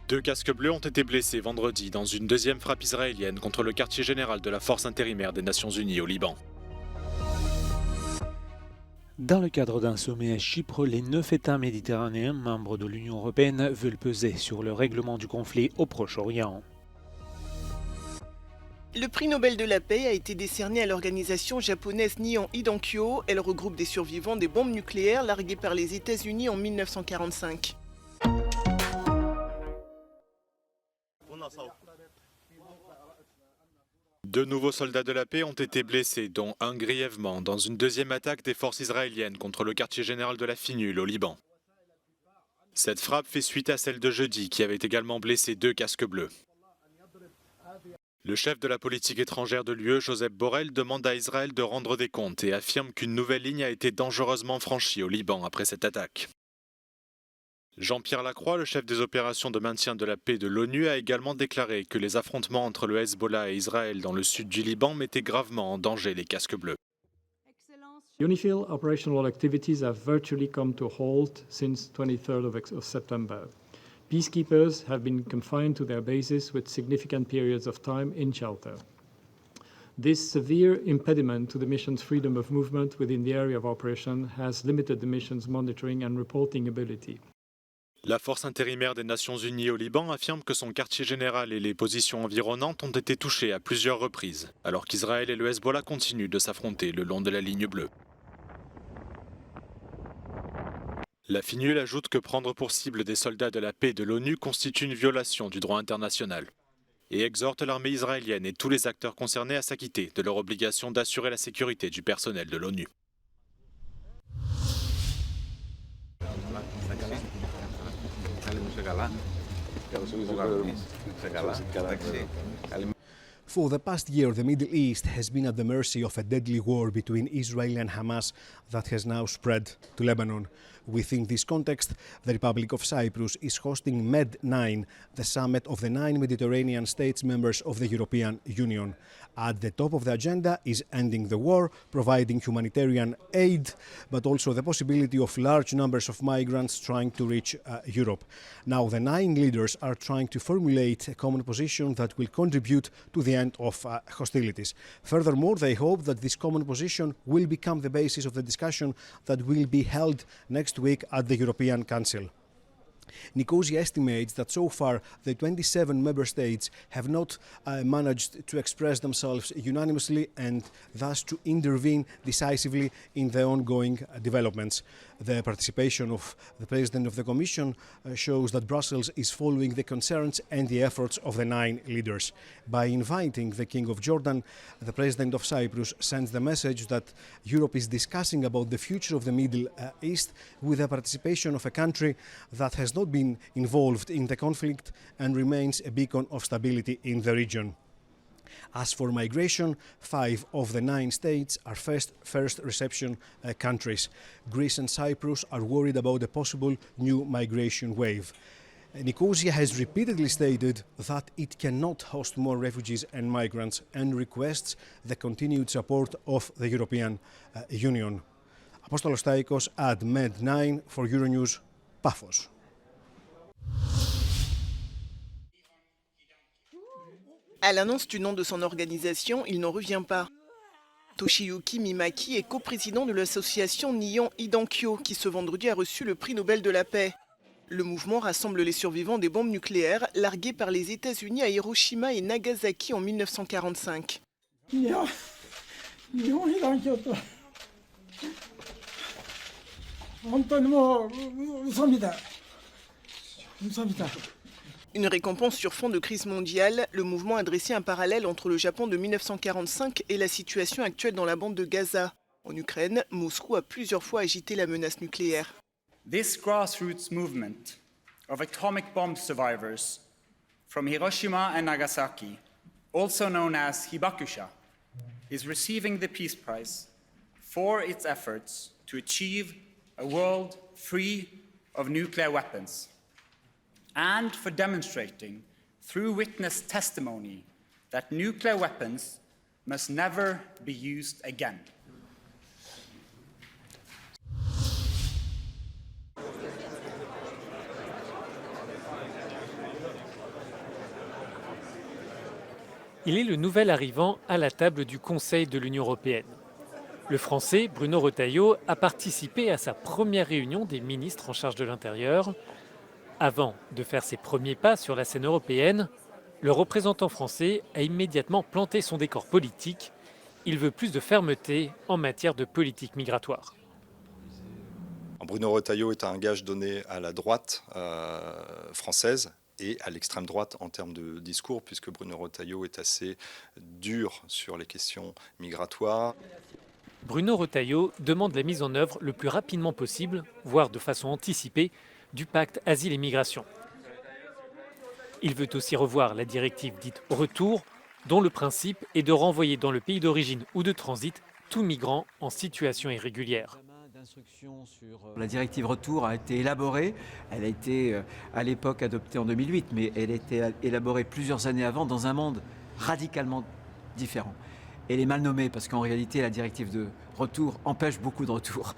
2 casques bleus ont été blessés vendredi dans une deuxième frappe israélienne contre le quartier général de la force intérimaire des Nations Unies au Liban. Dans le cadre d'un sommet à Chypre, les 9 États méditerranéens membres de l'Union européenne veulent peser sur le règlement du conflit au Proche-Orient. Le prix Nobel de la paix a été décerné à l'organisation japonaise Nihon Hidankyo. Elle regroupe des survivants des bombes nucléaires larguées par les États-Unis en 1945. Deux nouveaux soldats de la paix ont été blessés, dont un grièvement, dans une deuxième attaque des forces israéliennes contre le quartier général de la Finule au Liban. Cette frappe fait suite à celle de jeudi, qui avait également blessé 2 casques bleus. Le chef de la politique étrangère de l'UE, Josep Borrell, demande à Israël de rendre des comptes et affirme qu'une nouvelle ligne a été dangereusement franchie au Liban après cette attaque. Jean-Pierre Lacroix, le chef des opérations de maintien de la paix de l'ONU, a également déclaré que les affrontements entre le Hezbollah et Israël dans le sud du Liban mettaient gravement en danger les casques bleus. UNIFIL operational activities have virtually come to a halt since 23rd of September. Peacekeepers have been confined to their bases with significant periods of time in shelter. This severe impediment to the mission's freedom of movement within the area of operation has limited the mission's monitoring and reporting ability. La force intérimaire des Nations Unies au Liban affirme que son quartier général et les positions environnantes ont été touchés à plusieurs reprises, alors qu'Israël et le Hezbollah continuent de s'affronter le long de la ligne bleue. La Finule ajoute que prendre pour cible des soldats de la paix de l'ONU constitue une violation du droit international et exhorte l'armée israélienne et tous les acteurs concernés à s'acquitter de leur obligation d'assurer la sécurité du personnel de l'ONU. For the past year, the Middle East has been at the mercy of a deadly war between Israel and Hamas that has now spread to Lebanon. Within this context, the Republic of Cyprus is hosting Med9, the summit of the 9 Mediterranean states members of the European Union. At the top of the agenda is ending the war, providing humanitarian aid, but also the possibility of large numbers of migrants trying to reach Europe. Now, the 9 leaders are trying to formulate a common position that will contribute to the end of hostilities. Furthermore, they hope that this common position will become the basis of the discussion that will be held next week at the European Council. Nicosia estimates that so far the 27 member states have not managed to express themselves unanimously and thus to intervene decisively in the ongoing developments. The participation of the President of the Commission shows that Brussels is following the concerns and the efforts of the 9 leaders. By inviting the King of Jordan, the President of Cyprus sends the message that Europe is discussing about the future of the Middle East with the participation of a country that has not been involved in the conflict and remains a beacon of stability in the region. As for migration, 5 of the 9 states are first reception countries. Greece and Cyprus are worried about a possible new migration wave. Nicosia has repeatedly stated that it cannot host more refugees and migrants and requests the continued support of the European Union. Apostolos Staikos at Med9 for Euronews, Paphos. À l'annonce du nom de son organisation, il n'en revient pas. Toshiyuki Mimaki est coprésident de l'association Nihon Hidankyo, qui ce vendredi a reçu le prix Nobel de la paix. Le mouvement rassemble les survivants des bombes nucléaires larguées par les États-Unis à Hiroshima et Nagasaki en 1945. Une récompense sur fond de crise mondiale, le mouvement a dressé un parallèle entre le Japon de 1945 et la situation actuelle dans la bande de Gaza. En Ukraine, Moscou a plusieurs fois agité la menace nucléaire. This grassroots movement of atomic bomb survivors from Hiroshima and Nagasaki, also known as Hibakusha, is receiving the Peace Prize for its efforts to achieve a world free of nuclear weapons, and for demonstrating through witness testimony that nuclear weapons must never be used again. Il est le nouvel arrivant à la table du Conseil de l'Union européenne. Le Français, Bruno Retailleau, a participé à sa première réunion des ministres en charge de l'Intérieur. Avant de faire ses premiers pas sur la scène européenne, le représentant français a immédiatement planté son décor politique. Il veut plus de fermeté en matière de politique migratoire. Bruno Retailleau est un gage donné à la droite française et à l'extrême droite en termes de discours, puisque Bruno Retailleau est assez dur sur les questions migratoires. Bruno Retailleau demande la mise en œuvre le plus rapidement possible, voire de façon anticipée, du pacte Asile et Migration. Il veut aussi revoir la directive dite Retour, dont le principe est de renvoyer dans le pays d'origine ou de transit tout migrant en situation irrégulière. La directive Retour a été élaborée, elle a été à l'époque adoptée en 2008, mais elle a été élaborée plusieurs années avant dans un monde radicalement différent. Elle est mal nommée parce qu'en réalité la directive de Retour empêche beaucoup de retours.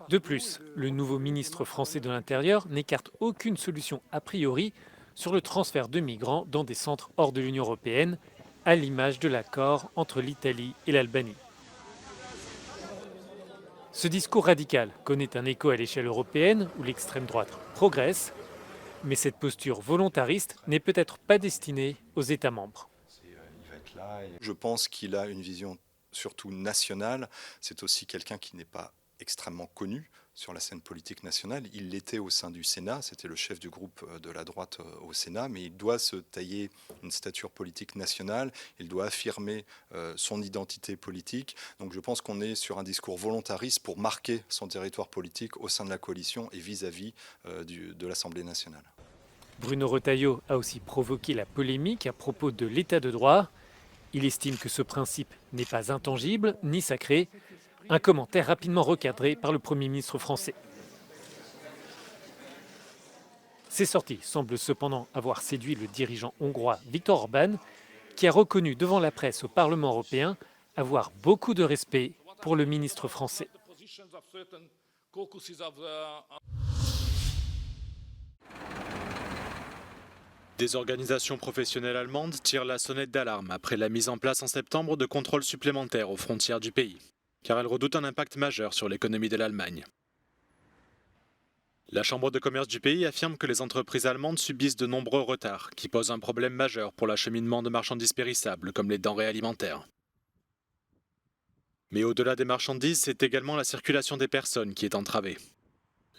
De plus, le nouveau ministre français de l'Intérieur n'écarte aucune solution a priori sur le transfert de migrants dans des centres hors de l'Union européenne, à l'image de l'accord entre l'Italie et l'Albanie. Ce discours radical connaît un écho à l'échelle européenne où l'extrême droite progresse, mais cette posture volontariste n'est peut-être pas destinée aux États membres. Je pense qu'il a une vision surtout nationale. C'est aussi quelqu'un qui n'est pas extrêmement connu sur la scène politique nationale. Il l'était au sein du Sénat, c'était le chef du groupe de la droite au Sénat, mais il doit se tailler une stature politique nationale, il doit affirmer son identité politique. Donc je pense qu'on est sur un discours volontariste pour marquer son territoire politique au sein de la coalition et vis-à-vis de l'Assemblée nationale. Bruno Retailleau a aussi provoqué la polémique à propos de l'état de droit. Il estime que ce principe n'est pas intangible ni sacré. Un commentaire rapidement recadré par le Premier ministre français. Ces sorties semblent cependant avoir séduit le dirigeant hongrois Viktor Orbán, qui a reconnu devant la presse au Parlement européen avoir beaucoup de respect pour le ministre français. Des organisations professionnelles allemandes tirent la sonnette d'alarme après la mise en place en septembre de contrôles supplémentaires aux frontières du pays, car elles redoutent un impact majeur sur l'économie de l'Allemagne. La Chambre de commerce du pays affirme que les entreprises allemandes subissent de nombreux retards, qui posent un problème majeur pour l'acheminement de marchandises périssables, comme les denrées alimentaires. Mais au-delà des marchandises, c'est également la circulation des personnes qui est entravée.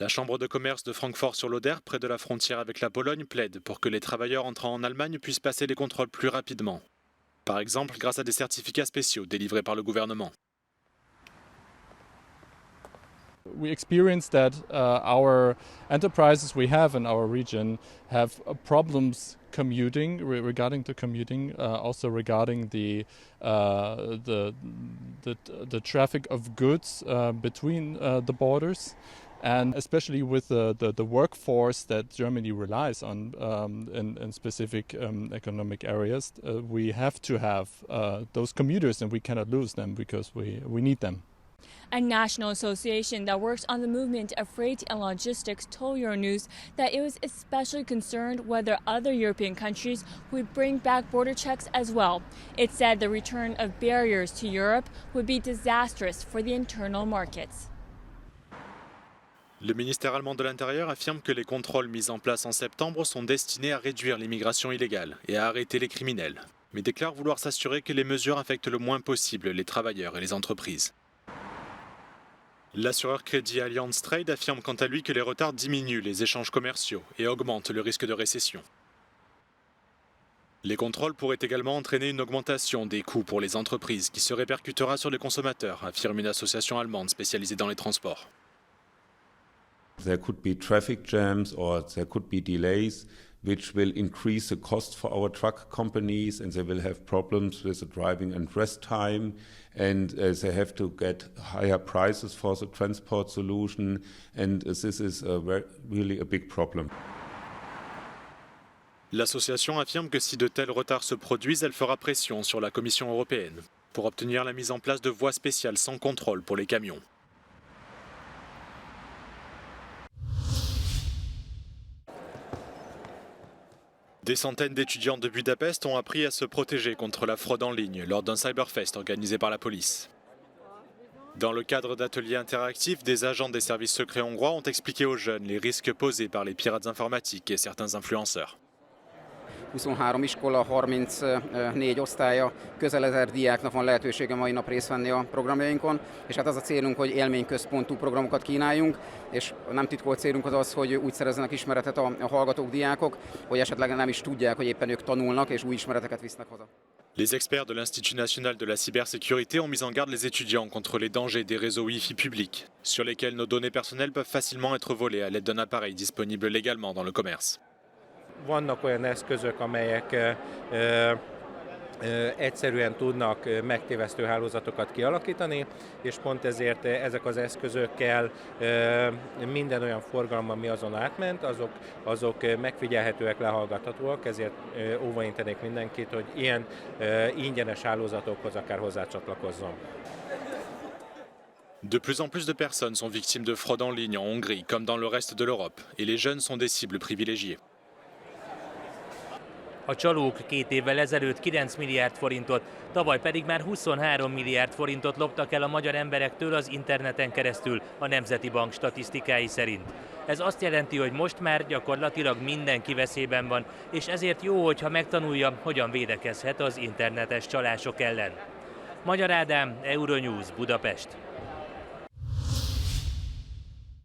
La Chambre de commerce de Francfort-sur-l'Oder, près de la frontière avec la Pologne, plaide pour que les travailleurs entrant en Allemagne puissent passer les contrôles plus rapidement. Par exemple, grâce à des certificats spéciaux délivrés par le gouvernement. We experience that our enterprises we have in our region have problems commuting, regarding the commuting, also regarding the traffic of goods between the borders, and especially with the workforce that Germany relies on in specific economic areas, we have to have those commuters, and we cannot lose them because we need them. A national association that works on the movement of freight and logistics told Euronews that it was especially concerned whether other European countries would bring back border checks as well. It said the return of barriers to Europe would be disastrous for the internal markets. Le ministère allemand de l'Intérieur affirme que les contrôles mis en place en septembre sont destinés à réduire l'immigration illégale et à arrêter les criminels, mais déclare vouloir s'assurer que les mesures affectent le moins possible les travailleurs et les entreprises. L'assureur crédit Allianz Trade affirme quant à lui que les retards diminuent les échanges commerciaux et augmentent le risque de récession. Les contrôles pourraient également entraîner une augmentation des coûts pour les entreprises qui se répercutera sur les consommateurs, affirme une association allemande spécialisée dans les transports. There could be traffic jams or there could be delays which will increase the cost for our truck companies, and they will have problems with the driving and rest time, and they have to get higher prices for the transport solution, and this is really a big problem. L'association affirme que si de tels retards se produisent, elle fera pression sur la Commission européenne pour obtenir la mise en place de voies spéciales sans contrôle pour les camions. Des centaines d'étudiants de Budapest ont appris à se protéger contre la fraude en ligne lors d'un cyberfest organisé par la police. Dans le cadre d'ateliers interactifs, des agents des services secrets hongrois ont expliqué aux jeunes les risques posés par les pirates informatiques et certains influenceurs. 23 iskola, 34 osztálya, közel 1000 diáknak van lehetősége mai nap részt venni a programjainkon, és hát az a célunk, hogy élményközpontú programokat kínáljunk, és nem titkolt célunk az az, hogy úgy szerezzenek ismeretet a hallgatók, diákok, hogy esetleg nem is tudják, hogy éppen ők tanulnak, és új ismereteket visznek haza. Les experts de l'Institut national de la cybersécurité ont mis en garde les étudiants contre les dangers des réseaux Wi-Fi publics, sur lesquels nos données personnelles peuvent facilement être volées à l'aide d'un appareil disponible légalement dans le commerce. Vannak olyan eszközök, amelyek egyszerűen tudnak megtévesztő hálózatokat kialakítani, és pont ezért ezek az eszközökkel minden olyan forgalom, ami azon átment, azok megfigyelhetőek, lehallgathatóak, ezért óvaintenék mindenkit, hogy ilyen ingyenes hálózatokhoz akár hozzácsatlakozzon. De plus en plus de personnes sont victimes de fraude en ligne en Hongrie, comme dans le reste de l'Europe, et les jeunes sont des cibles privilégiées. A csalók 2 évvel ezelőtt 9 milliárd forintot, tavaly pedig már 23 milliárd forintot loptak el a magyar emberektől az interneten keresztül a Nemzeti Bank statisztikái szerint. Ez azt jelenti, hogy most már gyakorlatilag mindenki veszélyben van, és ezért jó, hogyha megtanulja, hogyan védekezhet az internetes csalások ellen. Magyar Ádám, Euronews, Budapest.